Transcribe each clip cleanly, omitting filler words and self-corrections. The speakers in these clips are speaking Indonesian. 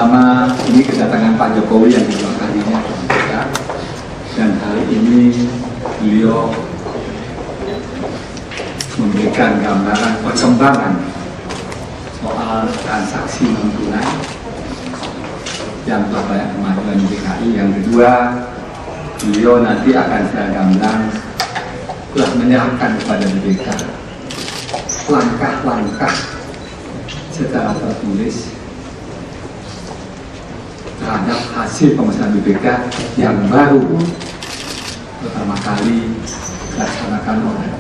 pertama ini kedatangan Pak Jokowi yang kedua kalinya ya. Dan hari ini beliau memberikan gambaran perkembangan soal transaksi non tunai yang telah banyak kemajuan di DKI. Yang kedua, beliau nanti akan saya gamblang telah menyerahkan kepada BPK langkah-langkah secara tertulis terhadap hasil pemesanan BPK yang baru pertama kali dilaksanakan oleh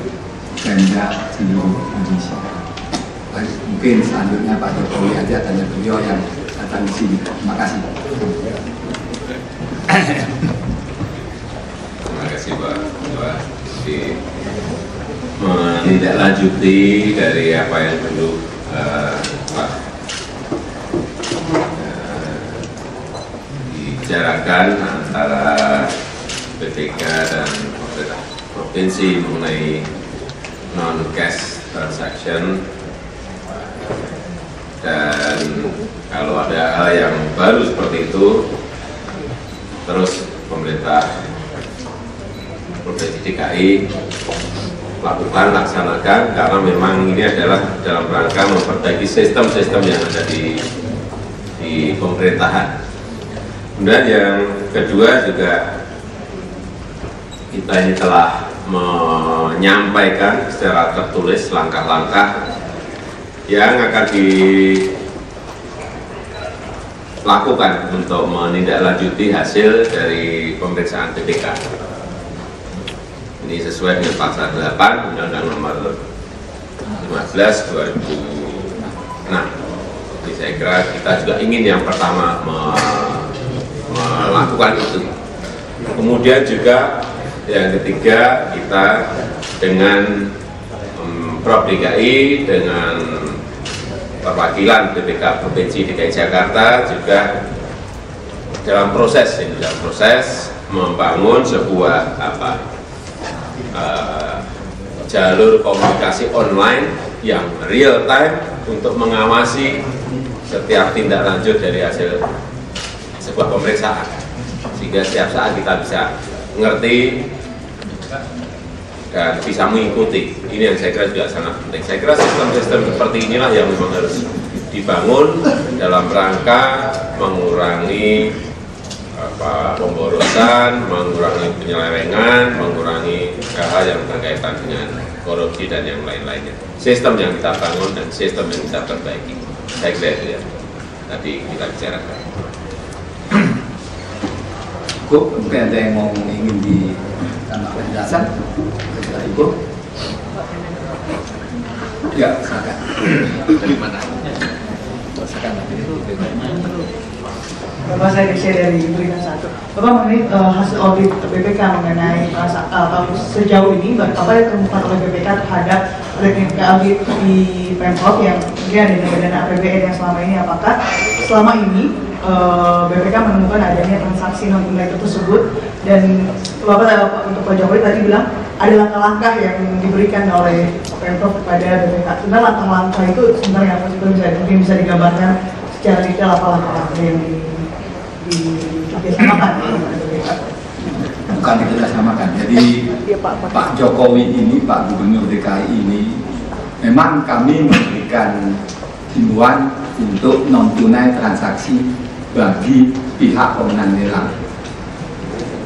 Pemda seluruh Indonesia. Baik, mungkin selanjutnya Pak Jokowi aja tanya beliau yang datang di sini. Terima kasih. Terima kasih Pak. Menindaklanjuti dari apa yang dulu Pak dibicarakan antara BPK dan pemerintah provinsi mengenai non-cash transaction, dan kalau ada hal yang baru seperti itu terus pemerintah Provinsi DKI lakukan, laksanakan, karena memang ini adalah dalam rangka memperbaiki sistem-sistem yang ada di pemerintahan. Kemudian yang kedua juga kita ini telah menyampaikan secara tertulis langkah-langkah yang akan dilakukan untuk menindaklanjuti hasil dari pemeriksaan BPK. Ini sesuai dengan pasal 8 Undang-Undang Nomor 15/2006. Jadi saya kira kita juga ingin yang pertama melakukan itu. Kemudian juga yang ketiga, kita dengan Prof DKI, dengan perwakilan BPK Provinsi DKI Jakarta juga dalam proses membangun sebuah jalur komunikasi online yang real time untuk mengawasi setiap tindak lanjut dari hasil sebuah pemeriksaan, sehingga setiap saat kita bisa ngerti dan bisa mengikuti. Ini yang saya kira juga sangat penting. Saya kira sistem-sistem seperti inilah yang memang harus dibangun dalam rangka mengurangi pemborosan, mengurangi penyelewengan, mengurangi hal yang berkaitan dengan korupsi dan yang lain-lainnya. Sistem yang kita bangun dan sistem yang kita perbaiki. Saya kira itu ya. Tadi kita bicarakan. Bu, mungkin ada yang mau ingin ditambah penjelasan kepada Ibu? Ya, silakan. Dari mana? Silakan. Bapak, saya bisa dari Berikan 1. Bapak, mengenai hasil audit BPK mengenai sejauh ini apa yang ditemukan oleh BPK terhadap rekening audit di Pemprov yang mungkin ada dana APBN yang selama ini, apakah selama ini BPK menemukan adanya transaksi non tunai tersebut, dan Bapak untuk Pak Jokowi tadi bilang ada langkah-langkah yang diberikan oleh Pemprov kepada BPK. Sebenarnya langkah-langkah itu sebenarnya mungkin bisa digambarkan secara detail apa langkah-langkah yang dikerjasamakan dengan BPK? Bukan dikerjasamakan. Jadi Pak Jokowi ini, Pak Gubernur DKI ini, memang kami memberikan himbauan untuk non tunai transaksi bagi pihak pemenang lelang.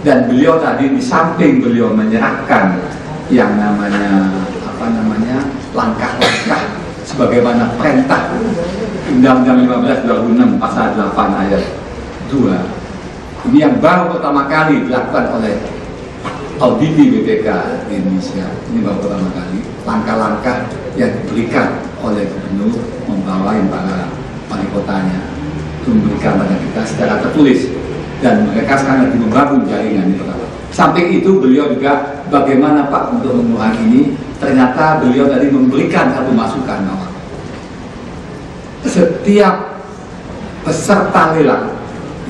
Dan beliau tadi di samping beliau menyerahkan yang namanya langkah-langkah sebagaimana perintah Undang-Undang 15 2006 pasal 8 ayat 2. Ini yang baru pertama kali dilakukan oleh auditi BPK di Indonesia. Ini baru pertama kali langkah-langkah yang diberikan oleh gubernur membawa para wali kotanya untuk memberikan pada kita secara tertulis, dan mereka sekarang lagi membangun jaringan itu. Samping itu beliau juga bagaimana Pak untuk mengurangi ini, ternyata beliau tadi memberikan satu masukan bahwa setiap peserta lelang,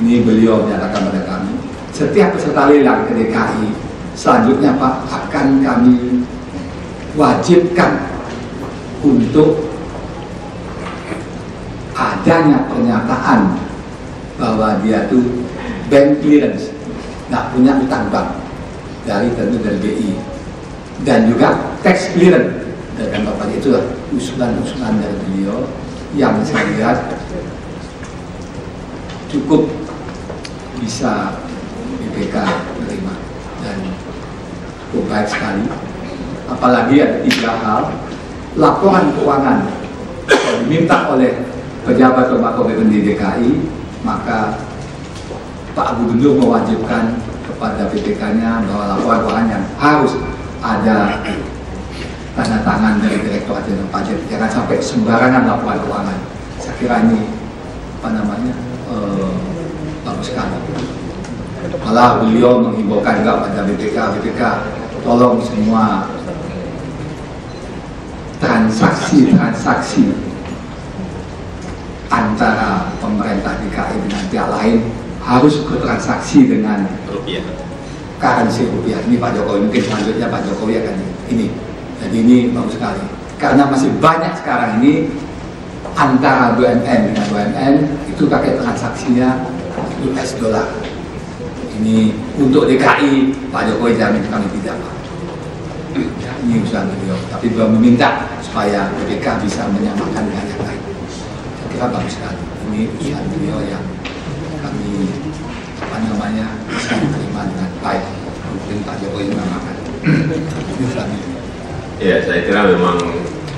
ini beliau menyatakan pada kami, setiap peserta lelang ke DKI selanjutnya Pak akan kami wajibkan untuk adanya pernyataan bahwa dia tuh bank clearance, nggak punya utang bank dari BI, dan juga tax clearance dan Bapak itulah usulan-usulan dari beliau yang saya lihat cukup bisa BPK menerima dan cukup baik sekali. Apalagi ada 3 hal: laporan keuangan diminta oleh pejabat lembaga pemerintah DKI, maka Pak Gubernur mewajibkan kepada BPK-nya bahwa laporan keuangan yang harus ada tanda tangan dari Direktorat Jenderal Pajak, jangan sampai sembarangan laporan keuangan. Saya kira ini bagus sekali. Malah beliau menghimbaukan juga pada BPK, tolong semua transaksi antara pemerintah DKI dengan pihak lain harus bertransaksi dengan rupiah, currency rupiah. Ini Pak Jokowi, mungkin selanjutnya Pak Jokowi akan ini. Jadi ini bagus sekali, karena masih banyak sekarang ini antara BUMN dengan BUMN itu pakai transaksinya US dollar. Ini untuk DKI, Pak Jokowi jamin kami tidak, Pak. Ini usaha beliau, tapi beliau meminta supaya BPK bisa menyamakan dengan yang lain. Saya kira bagus sekali. Ini usaha beliau yang kami bisa diterima dengan baik. Mungkin Pak Jokowi menyamakan. Ini usaha beliau. Ya, saya kira memang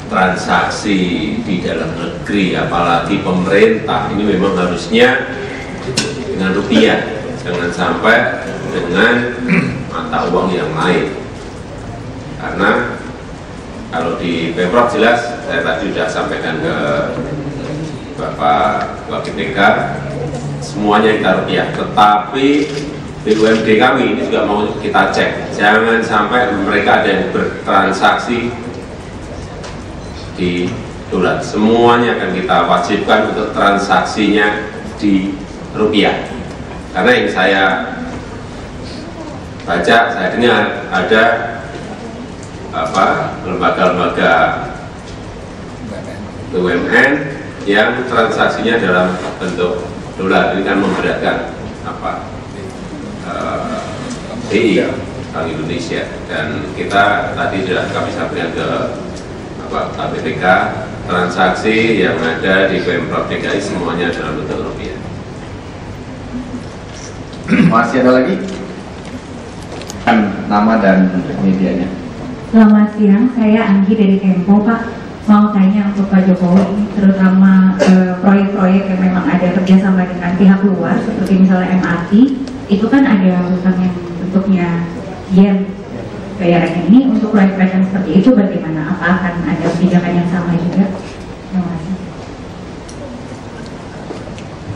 transaksi di dalam negeri, apalagi pemerintah, ini memang harusnya dengan rupiah, jangan sampai dengan mata uang yang lain. Karena kalau di Pemprov jelas, saya tadi sudah sampaikan ke Bapak BPK, semuanya kita rupiah. Tetapi BUMD kami ini juga mau kita cek, jangan sampai mereka ada yang bertransaksi di dolar. Semuanya akan kita wajibkan untuk transaksinya di rupiah. Karena yang saya baca, saya dengar ada lembaga-lembaga BUMN yang transaksinya dalam bentuk dolar. Ini kan memberatkan BI, Bank Indonesia, dan kita tadi sudah kami sampaikan ke BPK, transaksi yang ada di Pemprov DKI semuanya dalam bentuk rupiah. Masih ada lagi? Nama dan medianya. Selamat siang, saya Anggi dari Tempo, Pak. Mau tanya untuk Pak Jokowi, terutama proyek-proyek yang memang ada kerjasama dengan pihak luar, seperti misalnya MRT, itu kan ada hutang yang bentuknya yen bayarannya. Ini untuk proyek-proyek yang seperti itu bagaimana? Apa akan ada kebijakan yang sama juga? Terima kasih.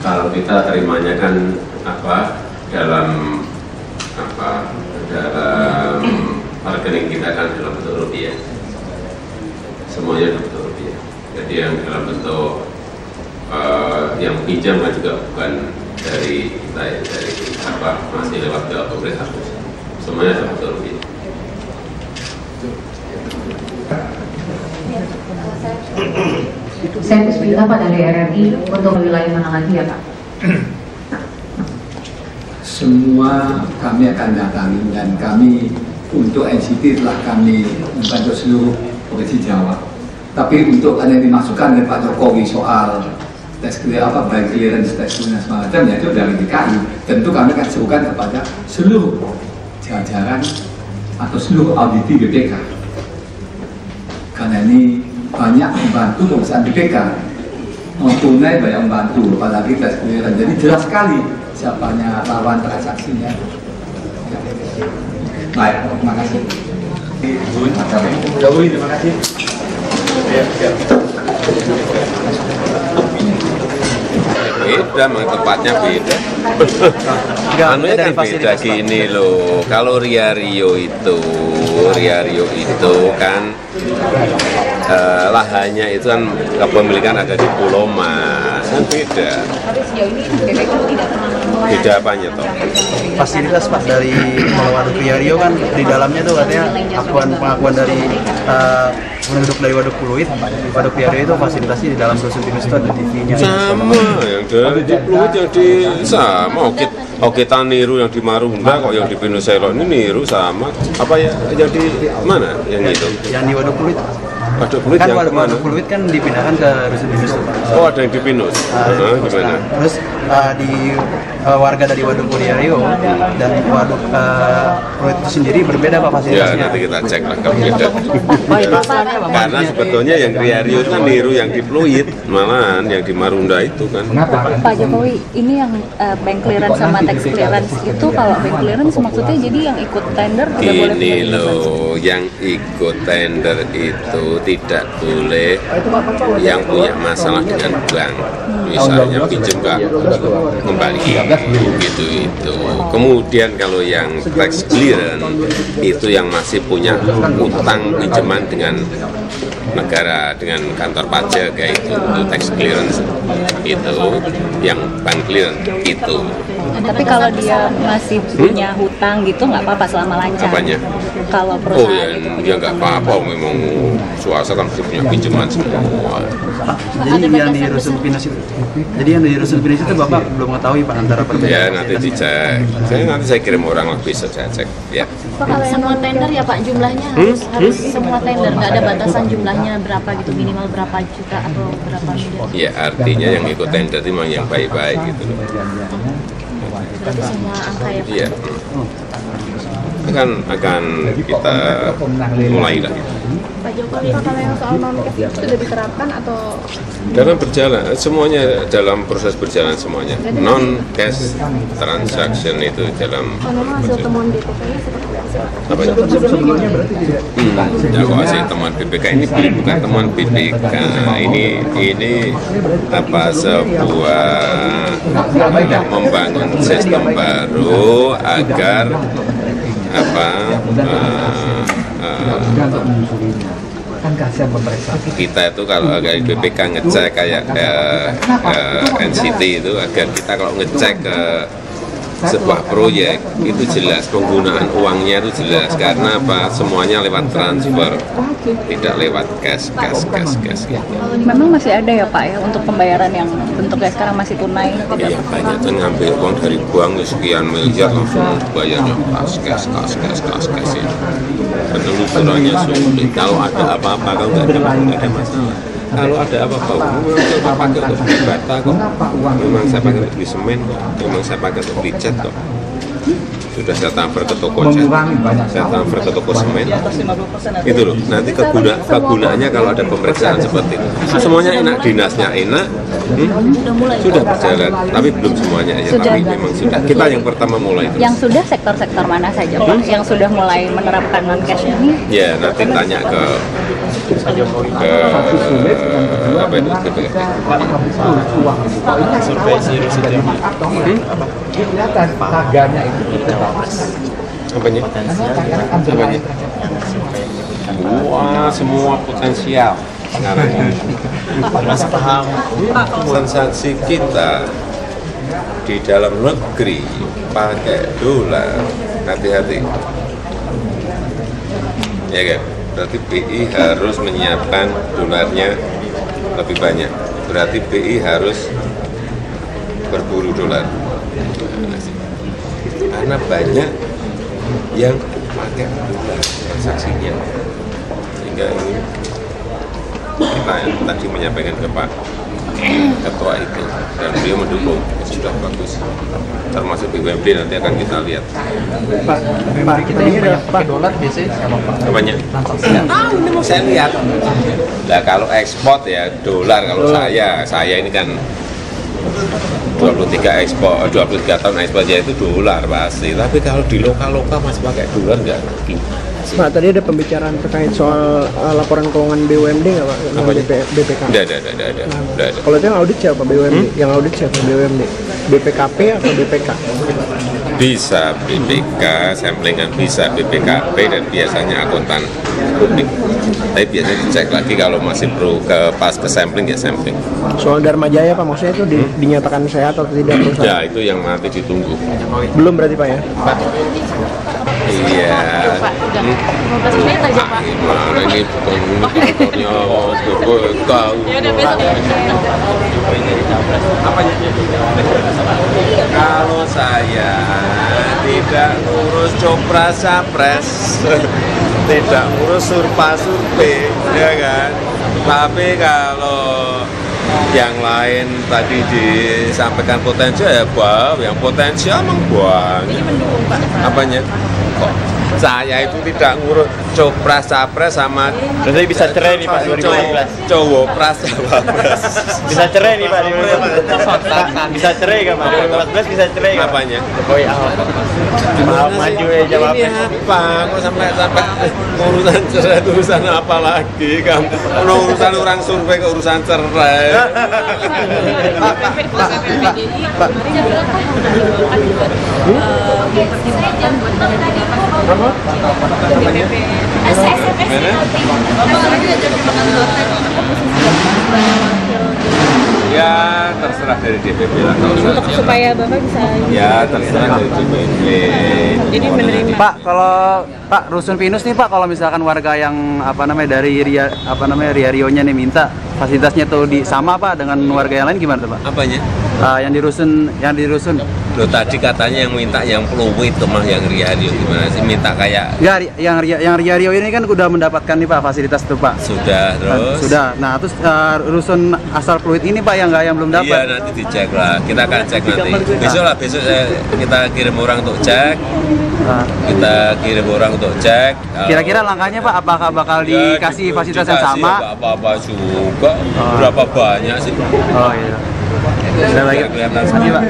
Kalau kita terimanya kan dalam rekening kita kan dalam bentuk rupiah, semuanya dalam bentuk rupiah. Jadi yang dalam bentuk yang pinjam kan juga bukan dari kita ya, dari masih lewat ke pemerintah, semuanya dalam bentuk rupiah. Saya Puspita, Pak, dari RRI. Untuk wilayah mana lagi ya, Pak? Semua kami akan datangi, dan kami untuk NCT telah kami membantu seluruh Provinsi Jawa. Tapi untuk yang dimasukkan dari Pak Jokowi soal tes baik clearance, tes clearance semacamnya itu dari DKI, tentu kami akan serukan kepada seluruh jajaran atau seluruh auditi BPK. Karena ini banyak membantu pemeriksaan BPK, mau tunai banyak membantu, apalagi tes clearance. Jadi jelas sekali siapanya lawan transaksinya. Baik, terima kasih. Terima kasih. Beda, tempatnya beda. Anunya kan beda gini loh. Kalau Ria Rio itu kan lahannya itu kan kepemilikan ada di Pulau Mas, kan beda. Tapi sejauh ini BPK tidak pernah Beda apanya toh? Fasilitas Pak dari kalau Waduk Riario kan di dalamnya tuh katanya pengakuan dari penduduk dari Waduk Pluit. Waduk Riario itu fasilitasnya di dalam rusun pinus itu ada TV-nya. Sama yang dari di Pluit yang di sama. Kita niru yang di Marunda kok, yang di Pinuselo ini niru sama. Apa ya yang di mana yang itu? Yang di Waduk Pluit. Waduk Pluit Kan yang kemana? Waduk Pluit kan dipindahkan ke rusun pinus. Oh, ada yang di Pinus. Gimana? Terus di warga dari Waduk Riario dan Waduk Pluit itu sendiri berbeda Pak Ya, fasilitasnya. nanti kita cek lah kalau beda. Karena sebetulnya yang Riario itu kan niru yang di Pluit, malahan yang di Marunda itu kan. Pak Jokowi, ini yang bank clearance sama tax clearance itu, kalau bank clearance maksudnya jadi yang ikut tender tidak boleh Ini punya loh, yang ikut tender itu tidak boleh yang punya masalah dengan bank. Misalnya pinjam nggak kembali gitu itu. Kemudian kalau yang tax clearance itu yang masih punya utang pinjaman dengan negara, dengan kantor pajak kayak itu tax clearance itu, yang bank clearance itu. Tapi kalau dia masih punya hutang gitu nggak apa-apa selama lancar. Apanya? Kalau Oh perusahaan itu ya punya nggak hutang. apa-apa, memang swasta kan masih punya pinjaman semua. Jadi yang di rusun pinus itu, Bapak belum mengetahui Pak antara perbedaan. Ya nanti dicek. Nanti saya kirim orang lah, bisa saya cek. Ya. Semua tender ya Pak, jumlahnya harus semua tender, nggak ada batasan jumlahnya berapa gitu, minimal berapa juta atau berapa miliar. Ya artinya yang ikut tender itu memang yang baik-baik gitu loh. Berarti semua angka ya Pak. Iya. Akan kita mulai lah. Pak Jokowi, kalau yang soal non-cash sudah diterapkan atau Dalam berjalan, semuanya dalam proses berjalan semuanya. Non cash transaction itu dalam memang hasil temuan BPK-nya seperti apa? apa itu? Sebelumnya berarti tidak. Ya, kok hasil temuan BPK ini bukan temuan BPK, ini apa sebuah membangun sistem baru agar apa kita itu kalau dari BPK ngecek kayak NCT itu, agar kita kalau ngecek ke sebuah proyek itu jelas penggunaan uangnya itu jelas, karena apa, semuanya lewat transfer, tidak lewat cash. Memang masih ada ya Pak ya untuk pembayaran yang bentuknya sekarang masih tunai. Iya, banyak tuh ngambil uang dari bank sekian miliar langsung bayarnya cash ya. Penelusurannya sulit. Kalau ada apa-apa, kalau nggak ada masalah. Kalau ada apa-apa, memang saya pakai untuk beli bata kok, memang saya pakai untuk beli semen kok, memang saya pakai untuk beli cat kok. Sudah saya transfer ke toko cat, saya transfer ke toko semen. Itu loh, nanti kegunaannya kalau ada pemeriksaan seperti itu. Semuanya enak, dinasnya enak, sudah berjalan, tapi belum semuanya ya, tapi memang sudah. Kita yang pertama mulai terus. Yang sudah sektor-sektor mana saja Pak? Yang sudah mulai menerapkan non cash ini? Ya, nanti tanya ke apa itu BPK. Apanya? Wah, semua potensial sekarang ini. Transaksi kita di dalam negeri pakai dolar, hati-hati. Ya kan? Berarti BI harus menyiapkan dolarnya lebih banyak. Berarti BI harus berburu dolar. Karena banyak yang pakai dolar transaksinya. Sehingga ini kita yang tadi menyampaikan ke Pak Ketua itu, dan beliau mendukung, sudah bagus. Termasuk BUMD nanti akan kita lihat. Pak, kita ini ada pakai dolar biasanya sama Pak. Apanya? Saya lihat. Nah kalau ekspor ya dolar, kalau saya ini kan 23 tahun ekspor aja itu dolar pasti. Tapi kalau di lokal masih pakai dolar nggak? Pak, tadi ada pembicaraan terkait soal laporan keuangan BUMD nggak Pak? BPK? Nggak ada. Kalau itu yang audit siapa BUMD? Yang audit siapa BUMD? BPKP atau BPK? Bisa BPK, samplingan bisa BPKB dan biasanya akuntan publik. Tapi biasanya dicek lagi kalau masih perlu pas ke sampling ya sampling. Soal Dharma Jaya Pak, maksudnya itu dinyatakan sehat atau tidak? Ya itu yang nanti ditunggu. Belum berarti Pak ya? Pak. Iya. Gimana ini bukan motornya tahu. Kalau saya tidak ngurus copras-capres, tidak ngurus surpa-surpe, ya kan? Tapi kalau yang lain tadi disampaikan potensial ya yang potensial emang banyak. Apanya? Kok saya itu tidak ngurus copras capres sama. Berarti bisa cerai nih Pak 2014. Cowok pras capres. Bisa cerai nih Pak 2014. Bisa cerai kan Pak 2014 bisa cerai kan? Apanya? Jokowi Ahok. Maaf maju ya jawabnya. Apa? Kok sampai urusan cerai itu urusan apa lagi? Kamu urusan orang survei ke urusan cerai. Ya terserah dari DPP lah kalau Supaya Bapak bisa ya terserah dari DPP. jadi menerima. Pak, kalau Pak Rusun Pinus nih Pak, kalau misalkan warga yang dari Riarionya nih minta fasilitasnya tuh sama Pak dengan warga yang lain gimana tuh Pak? Apanya? Yang di rusun. Loh tadi katanya yang minta yang Pluit itu mah yang Riario gimana sih minta kayak? Ya, yang Riario ini kan udah mendapatkan nih Pak fasilitas tuh Pak. Sudah terus. Sudah. Nah, terus rusun asal Pluit ini Pak yang belum dapat. Iya nanti dicek lah. Kita akan cek nanti. Besok kita kirim orang untuk cek. Kira-kira langkahnya Pak apakah bakal dikasih fasilitas yang sama? Ya, apa-apa juga. Berapa banyak sih? Oh iya. Sudah lagi kelihatan lagi Pak.